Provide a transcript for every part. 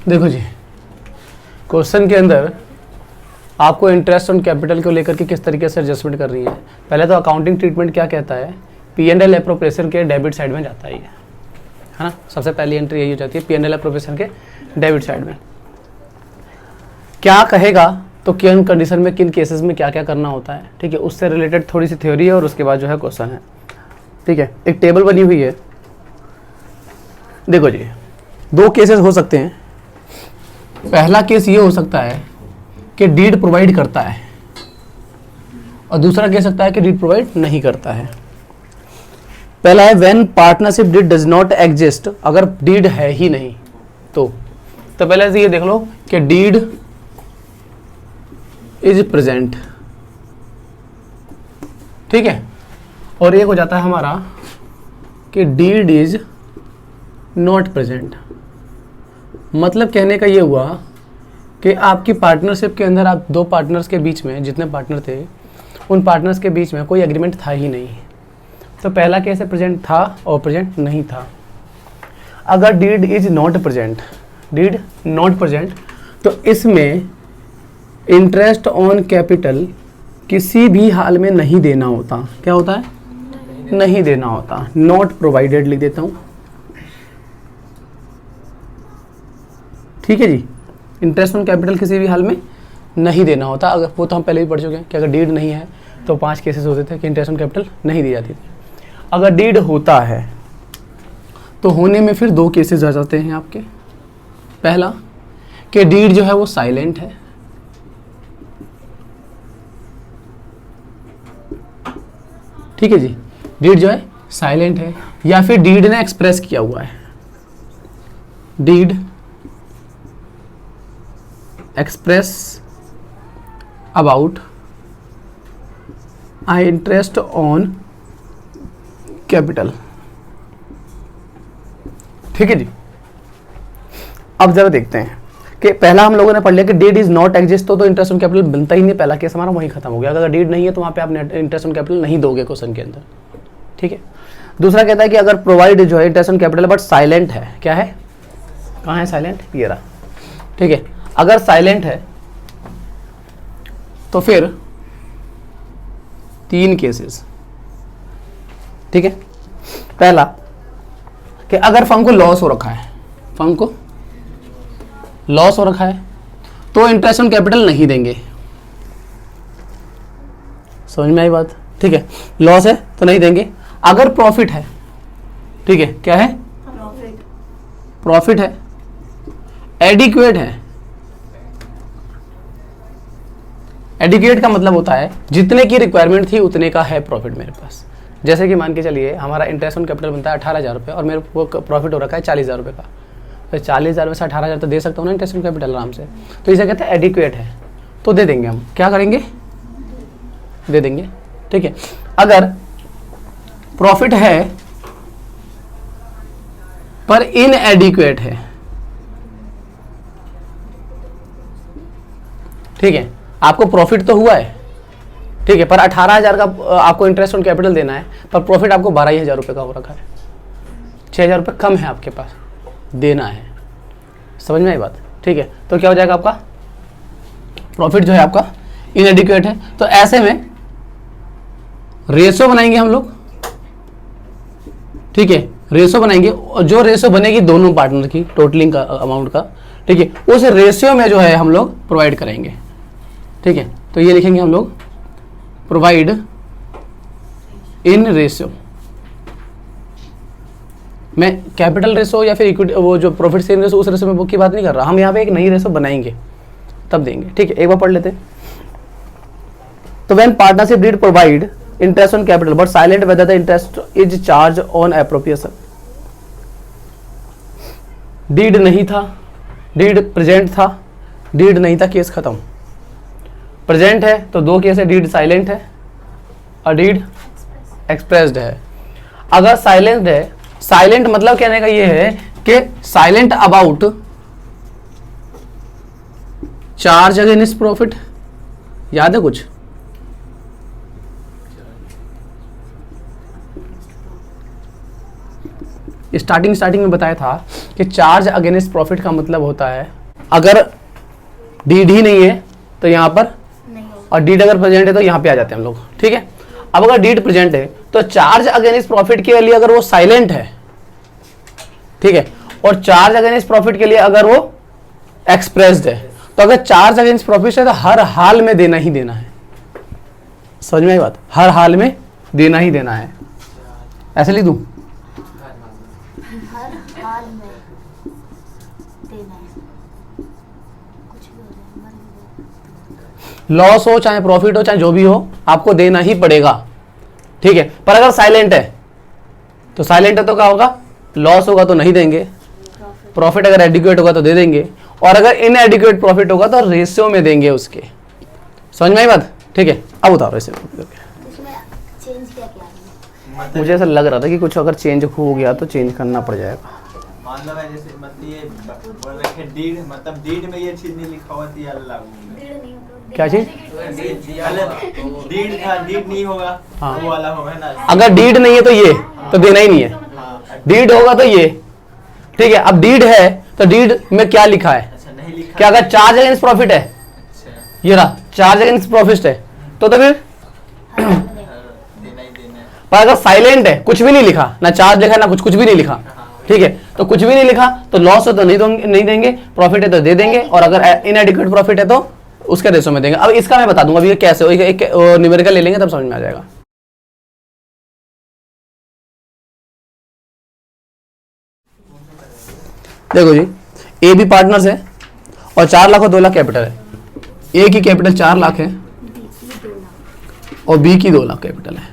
देखो जी, क्वेश्चन के अंदर आपको इंटरेस्ट ऑन कैपिटल को लेकर के किस तरीके से एडजस्टमेंट कर रही है। पहले तो अकाउंटिंग ट्रीटमेंट क्या कहता है, P&L एप्रोप्रिएशन के डेबिट साइड में जाता है ना। सबसे पहली एंट्री यही हो जाती है P&L एप्रोप्रिएशन के डेबिट साइड में। क्या कहेगा तो किन कंडीशन में, किन केसेस में क्या क्या करना होता है, ठीक है, उससे रिलेटेड थोड़ी सी थ्योरी है और उसके बाद जो है क्वेश्चन है, ठीक है। एक टेबल बनी हुई है, देखो जी, दो केसेस हो सकते हैं। पहला केस ये हो सकता है कि डीड प्रोवाइड करता है और दूसरा कह सकता है कि डीड प्रोवाइड नहीं करता है। पहला है when partnership deed does not exist, अगर डीड है ही नहीं तो पहले से ये देख लो कि डीड इज प्रेजेंट, ठीक है, और एक हो जाता है हमारा कि डीड इज नॉट प्रेजेंट। मतलब कहने का ये हुआ कि आपकी पार्टनरशिप के अंदर आप दो पार्टनर्स के बीच में, जितने पार्टनर थे उन पार्टनर्स के बीच में कोई एग्रीमेंट था ही नहीं। तो पहला केस प्रेजेंट था और प्रेजेंट नहीं था। अगर deed is not present, deed not present, तो इसमें इंटरेस्ट ऑन कैपिटल किसी भी हाल में नहीं देना होता। क्या होता है? नहीं देना होता। नॉट प्रोवाइडेड लिख देता हूं, ठीक है जी। इंटरेस्ट ऑन कैपिटल किसी भी हाल में नहीं देना होता। अगर वो तो हम पहले ही पढ़ चुके हैं कि अगर डीड नहीं है तो 5 केसेस होते थे कि इंटरेस्ट ऑन कैपिटल नहीं दी जाती थी। अगर डीड होता है तो होने में फिर 2 केसेस आ जाते हैं आपके। पहला कि डीड जो है वो साइलेंट है, ठीक है जी, डीड जो है साइलेंट है, या फिर डीड ने एक्सप्रेस किया हुआ है, deed express about I interest on capital, ठीक है जी। अब जरा देखते हैं कि पहला हम लोगों ने पढ़ लिया कि डीड इज नॉट एग्जिस्ट, तो इंटरेस्ट ऑन कैपिटल बनता ही नहीं। पहला केस हमारा वहीं खत्म हो गया। अगर डीड नहीं है तो वहां पे आप इंटरेस्ट ऑन कैपिटल नहीं दोगे क्वेश्चन के अंदर, ठीक है। दूसरा कहता है कि अगर प्रोवाइड जो है interest on capital but silent है, क्या है, कहाँ है साइलेंट, ये रहा, ठीक है। अगर साइलेंट है तो फिर 3 केसेस, ठीक है। पहला कि अगर फर्म को लॉस हो रखा है, फर्म को लॉस हो रखा है तो इंटरेस्ट ऑन कैपिटल नहीं देंगे। समझ में आई बात, ठीक है। लॉस है तो नहीं देंगे। अगर प्रॉफिट है, ठीक है, क्या है, प्रॉफिट है, एडिक्वेट है। एडिक्वेट का मतलब होता है जितने की रिक्वायरमेंट थी उतने का है प्रॉफिट मेरे पास। जैसे कि मान के चलिए हमारा इंटरेस्ट ऑन कैपिटल बनता है 18,000 रुपये और मेरे को प्रॉफिट हो रखा है 40,000 रुपये का, तो 40,000 में से 18,000 तो दे सकता हूँ ना इंटरेस्ट ऑन कैपिटल आराम से। तो इसे कहते हैं एडिक्वेट है, तो दे देंगे हम। क्या करेंगे, दे देंगे, ठीक है। अगर प्रॉफिट है पर इनएडिक्वेट है, ठीक है, आपको प्रॉफिट तो हुआ है, ठीक है, पर 18,000 का आपको इंटरेस्ट ऑन कैपिटल देना है, पर प्रॉफिट आपको 12,000 रुपये का हो रखा है, 6,000 रुपये कम है आपके पास, देना है। समझ में आई बात, ठीक है। तो क्या हो जाएगा, आपका प्रॉफिट जो है आपका इनएडिक्वेट है। तो ऐसे में रेशो बनाएंगे हम लोग, ठीक है, रेशो बनाएंगे, और जो रेशो बनेगी दोनों पार्टनर की टोटलिंग का अमाउंट का, ठीक है, उस रेशियो में जो है हम लोग प्रोवाइड करेंगे, ठीक है। तो ये लिखेंगे हम लोग प्रोवाइड इन रेशियो। मैं कैपिटल रेशो या फिर इक्विटी, वो जो प्रॉफिट सेम रेशो, उस रेशो में बुक की बात नहीं कर रहा। हम यहाँ पे एक नई रेशो बनाएंगे तब देंगे, ठीक है। एक बार पढ़ लेते हैं। तो when partnership deed provide interest on capital but silent whether the interest is charge on appropriation. Deed नहीं था, डीड प्रेजेंट था, डीड नहीं था, केस खत्म। प्रेजेंट है तो 2 केस है, डीड साइलेंट है और डीड एक्सप्रेस्ड है। अगर साइलेंट है, साइलेंट मतलब कहने का ये है कि silent about charge against profit. याद है कुछ, स्टार्टिंग में बताया था कि चार्ज अगेंस्ट प्रॉफिट का मतलब होता है अगर डीड ही नहीं है तो यहाँ पर नहीं होगा। और डीड अगर प्रेजेंट है तो यहाँ पे आ जाते हैं हम लोग, ठीक है। अब अगर डीड प्रेजेंट है तो चार्ज अगेंस्ट प्रॉफिट के लिए अगर वो साइलेंट है, ठीक है, और चार्ज अगेंस्ट प्रॉफिट के लिए अगर वो एक्सप्रेस्ड है, तो अगर चार्ज अगेंस्ट प्रॉफिट है तो हर हाल में देना ही देना है। समझ में आई बात? हर हाल में देना ही देना है। ऐसे लिख दूं? हर हाल में देना है, कुछ भी हो जाए, मर भी जाए। लॉस हो चाहे प्रॉफिट हो चाहे जो भी हो, आपको देना ही पड़ेगा, ठीक है। पर अगर साइलेंट है तो साइलेंट है तो क्या होगा? लॉस होगा तो नहीं देंगे, प्रॉफिट अगर एडिक्वेट होगा तो दे देंगे, और अगर इनएडिक्वेट प्रॉफिट होगा तो रेशियो में देंगे उसके। समझ में आई बात? ठीक है, अब उतारो इसे। इसमें चेंज क्या क्या है? मुझे ऐसा लग रहा था कि कुछ अगर चेंज हो गया तो चेंज करना पड़ जाएगा। मान लो मैं जैसे मतलब ये बोल रखे डीड, मतलब डीड में ये चीज नहीं लिखा हुआ थी अल्लाह डीड नहीं होगा। क्या चीज? डीड नहीं होगा, हाँ। वो वाला होगा ना। अगर डीड नहीं है तो ये तो देना ही नहीं है, हाँ, डीड होगा तो ये, ठीक है। अब डीड है तो डीड में क्या लिखा है? अच्छा नहीं लिखा। क्या अगर चार्ज अगेंस्ट प्रॉफिट है, अच्छा ये रहा चार्ज अगेंस्ट प्रॉफिट है, तो फिर हर हाल में देना। देना ही देना है। पर अगर साइलेंट है, कुछ भी नहीं लिखा, ना चार्ज लिखा ना कुछ भी नहीं लिखा, ठीक है, तो कुछ भी नहीं लिखा तो लॉस हो तो नहीं देंगे, प्रॉफिट है तो दे देंगे, और अगर इनएडिक्वेट प्रॉफिट है तो उसके रेशो में देंगे। अब इसका मैं बता दूंगा अभी ये कैसे, एक न्यूमेरिकल ले लेंगे तब समझ में आ जाएगा। देखो जी, ए बी पार्टनर्स है और 4 लाख और 2 लाख कैपिटल है। ए की कैपिटल 4 लाख है और बी की 2 लाख कैपिटल है,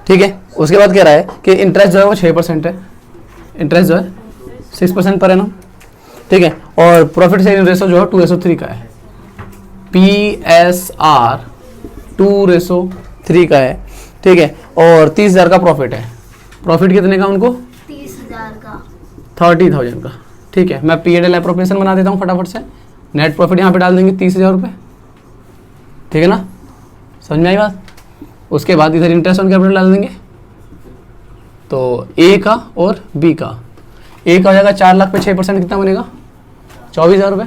ठीक है। उसके बाद कह रहा है कि इंटरेस्ट जो है वो 6% है, इंटरेस्ट जो है 6% पर एनम, ठीक है, और प्रॉफिट शेयरिंग रेशो जो है 2:3 का है। PSR 2:3 का है, ठीक है, और 30,000 का प्रॉफिट है। प्रॉफिट कितने का उनको? 30,000 का। 30,000 का, ठीक है। मैं P&L एप्रोप्रिएशन बना देता हूँ फटाफट से। नेट प्रॉफिट यहाँ पे डाल देंगे 30,000 रुपये, ठीक है ना? समझ में आई बात? उसके बाद इधर इंटरेस्ट ऑन कैपिटल डाल देंगे, तो ए का और बी का। ए का हो जाएगा 4 लाख पे 6% कितना बनेगा? 24,000 रुपये,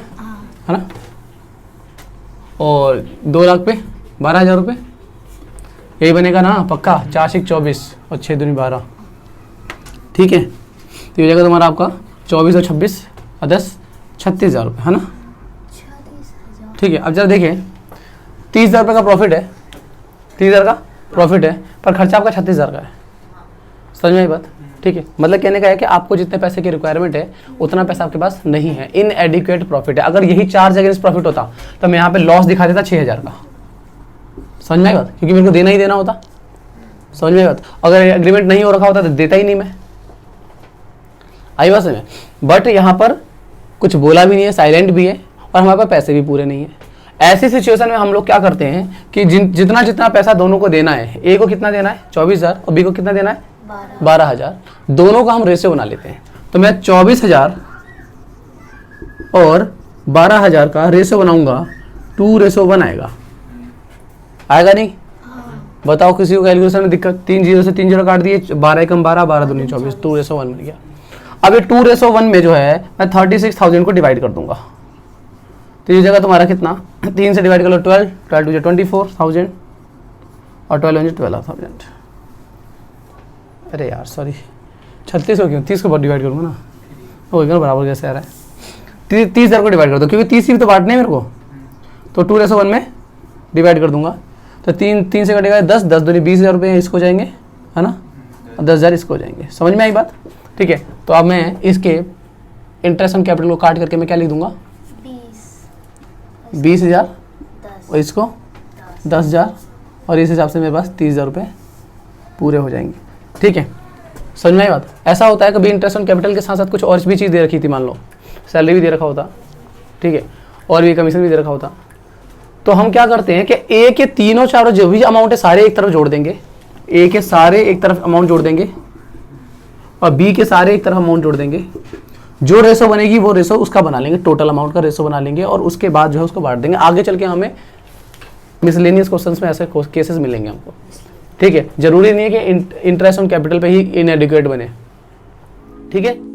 है ना? और 2 लाख पे 12,000 रुपये, यही बनेगा ना पक्का? 4 × 24 और 6 दूनी 12, ठीक है। तो ये हो जाएगा तुम्हारा आपका 24 और 26 और 10 36,000 रुपये, है ना? 36,000। ठीक है। अब जरा देखिए, 30,000 रुपये का प्रॉफिट है, 30,000 का प्रॉफिट है, पर खर्चा आपका 36,000 का है। समझ में आई बात? ठीक है, मतलब कहने का है कि आपको जितने पैसे की रिक्वायरमेंट है उतना पैसा आपके पास नहीं है, इनएडिक्वेट प्रॉफिट है। अगर यही चार्ज अगेंस्ट प्रॉफिट होता तो मैं यहाँ पे लॉस दिखा देता 6,000 का। समझ में आई बात? क्योंकि मेरे को देना ही देना होता। समझ में आई बात? अगर एग्रीमेंट नहीं हो रखा होता तो देता ही नहीं मैं। आई बात समझ? बट यहाँ पर कुछ बोला भी नहीं है, साइलेंट भी है, और हमारे पास पैसे भी पूरे नहीं है। ऐसी सिचुएशन में हम लोग क्या करते हैं कि जितना जितना पैसा दोनों को देना है, ए को कितना देना है 24,000 और बी को कितना देना है 12,000, दोनों का हम रेशियो बना लेते हैं। तो मैं 24,000 और 12,000 का रेशियो बनाऊंगा, 2:1 आएगा। आएगा नहीं? बताओ किसी को कैलकुलेशन में दिक्कत? 3 0 से 3 0 काट दिए, 12 × 12 12 दूनी 24, 2:1 बन गया। अब ये 2:1 में जो है मैं 36,000 को डिवाइड कर दूंगा, तो ये जगह तुम्हारा कितना? 3 से डिवाइड कर लो 12, 12 टू 24,000 और 12 12,000। अरे यार सॉरी, 36 को क्यों 30 को डिवाइड करूँगा ना, हो गया बराबर कैसे आ रहा है? 30,000 को डिवाइड कर दो, क्योंकि 30 की भी तो बांटने है मेरे को, तो 2:1 में डिवाइड कर दूंगा। तो 3 से कटेगा 10, 10 दूनी 20,000 रुपये इसको जाएंगे, है ना, और 10,000 इसको जाएंगे। समझ में आई बात? ठीक है, तो अब मैं इसके इंटरेस्ट ऑन कैपिटल को काट करके मैं क्या लिख दूंगा? 20,000 और इसको 10,000, और इस हिसाब से मेरे पास 30,000 रुपये पूरे हो जाएंगे। ठीक है, समझ में आई बात? ऐसा होता है कभी इंटरेस्ट ऑन कैपिटल के साथ साथ कुछ और भी चीज़ दे रखी थी, मान लो सैलरी भी दे रखा होता, ठीक है, और भी कमीशन भी दे रखा होता, तो हम क्या करते हैं कि ए के तीनों चारों जो भी अमाउंट है सारे एक तरफ जोड़ देंगे, ए के सारे एक तरफ अमाउंट जोड़ देंगे और बी के सारे एक तरफ अमाउंट जोड़ देंगे। जो रेशो बनेगी वो रेशो उसका बना लेंगे, टोटल अमाउंट का रेशो बना लेंगे, और उसके बाद जो है उसको बांट देंगे। आगे चल के हमें मिसलेनियस क्वेश्चंस में ऐसे केसेस मिलेंगे हमको। ठीक है, जरूरी नहीं है कि इंटरेस्ट ऑन कैपिटल पे ही इनएडिक्वेट बने। ठीक है।